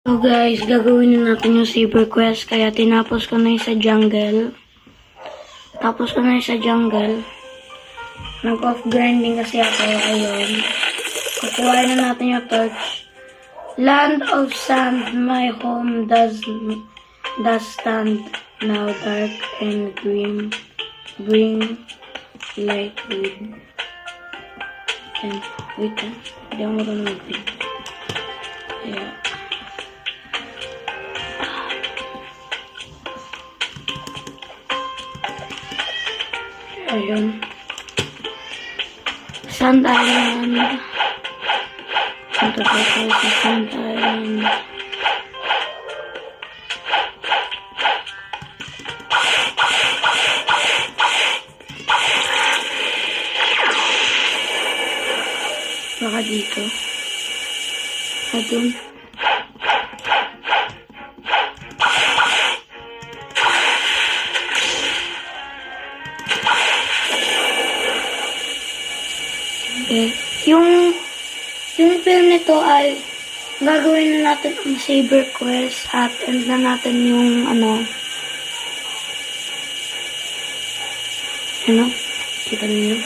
So guys, gagawin na natin yung Saber Quest. Kaya tinapos ko na yung sa jungle. Nag-off grinding kasi ako. Ayun. Kukuhain na natin yung torch. Land of sand, my home does stand now dark and grim. Bring light with. And wait lang. Hindi ako marunong mag-paint. Kaya ayun. Sand Island. Punta pa tayo sa Sand Island. Baka dito. Adun. Yung film nito ay gagawin na natin ang Saber Quest at end na natin yung kita niyo.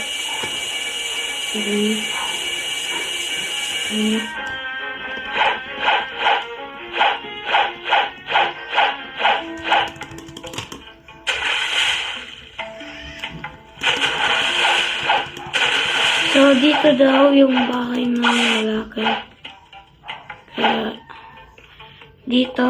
So, dito daw yung bahay ng lalaki. Kaya, dito,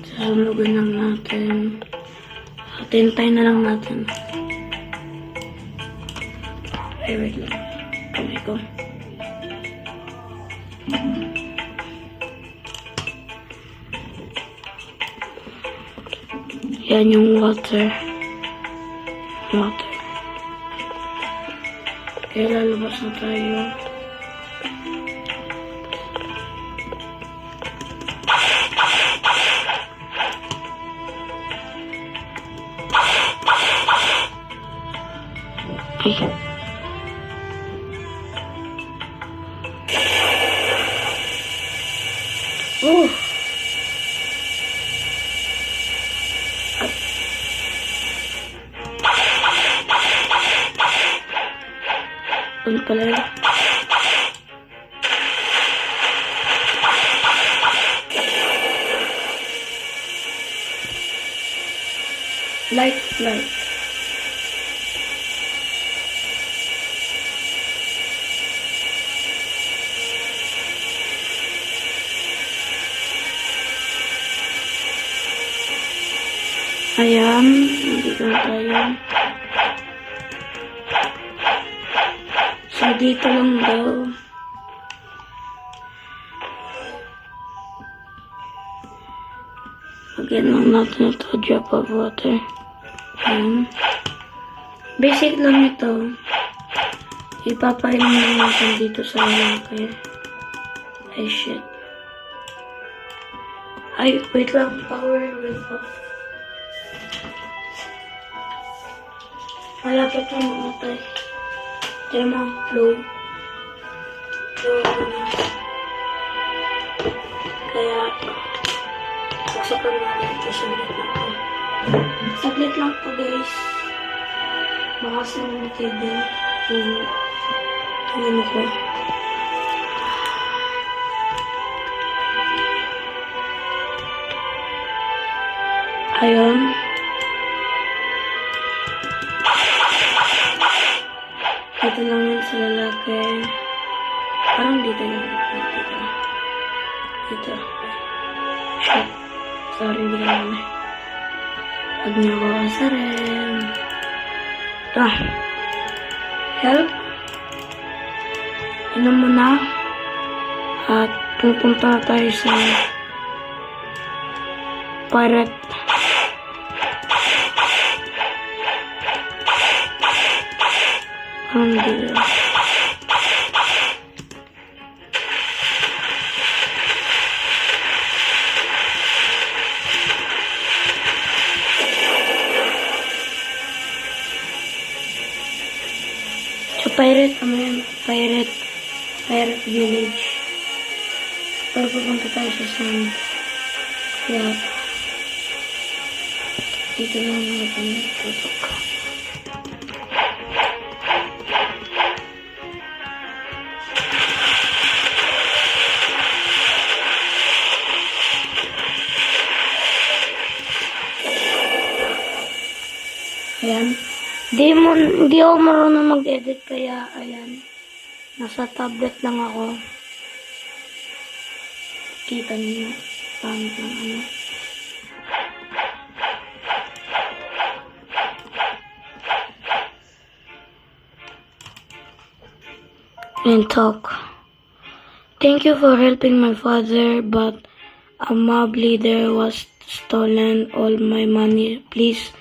sasunugan lang natin. Hintay na lang natin. Ay, wait lang. Kamay ko. Yan yung water. Kaya lalabas na tayo. Ay. Ano pala yun? Light. Ayan, nandito na tayo. So, dito lang daw. Lagyan lang natin ito, drop of water. Ayan. Basic lang ito. Ipapainom lang natin dito sa lalaki. Ay, shit. Ay, wait lang. Power will off. Malapit na mamatay. Diyan ang flow. Kaya, saksakan natin ito. Saglit lang po guys. Baka sinunod din yung ko. Ayun. Dito lang yan sa lalaki. Parang dito lang. Dito. Shit. Sorry, hindi ka naman. Huwag niyo ako asarin. Ito. Help. Inom mo na. At pupunta tayo sa pirate. Dito. Sa Pirate Village. Pero pupunta tayo sa sand. Kaya, dito lang natin tutok. Ayan. Di ako marunong mag-edit kaya, ayan. Nasa tablet lang ako. Kita niyo. Pangit lang ano. And talk. Thank you for helping my father, but a mob leader was stolen all my money. Please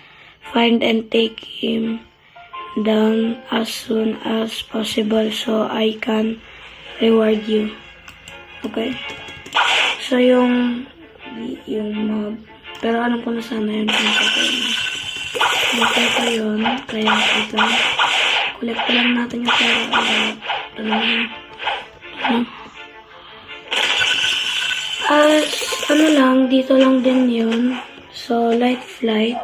find and take him down as soon as possible so I can reward you. Okay? So, yung mob. Pero alam ko na sana yun kung patay na. Patay ko yun. Kaya ito. Collect lang natin yung pera. Ano lang, dito lang din yun. So, light flight.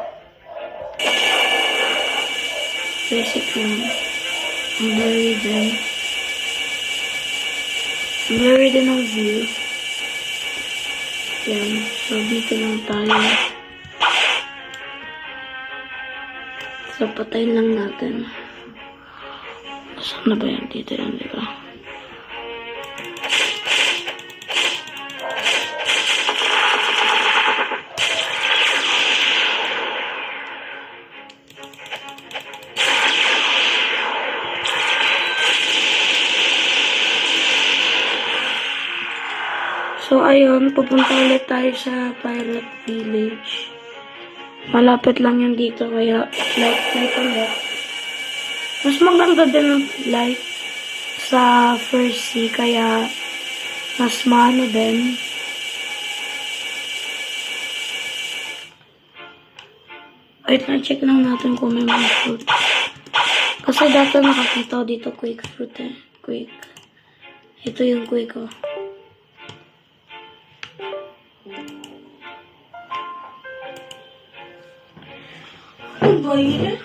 Basic lang. Blurry din. Blurry din ang view. Yan. So, dito lang tayo. So, patayin lang natin. Saan na ba yan? Dito yan, di ba? So, ayun, pupunta ulit tayo sa Pirate Village. Malapit lang yun dito, kaya light ulit. Mas maganda din ang light sa first sea, kaya mas maano din. Wait, na-check lang natin kung may mga fruit. Kasi dati nakakita ko dito quick fruit eh. Quick. Ito yung quick oh. Ano ba yun?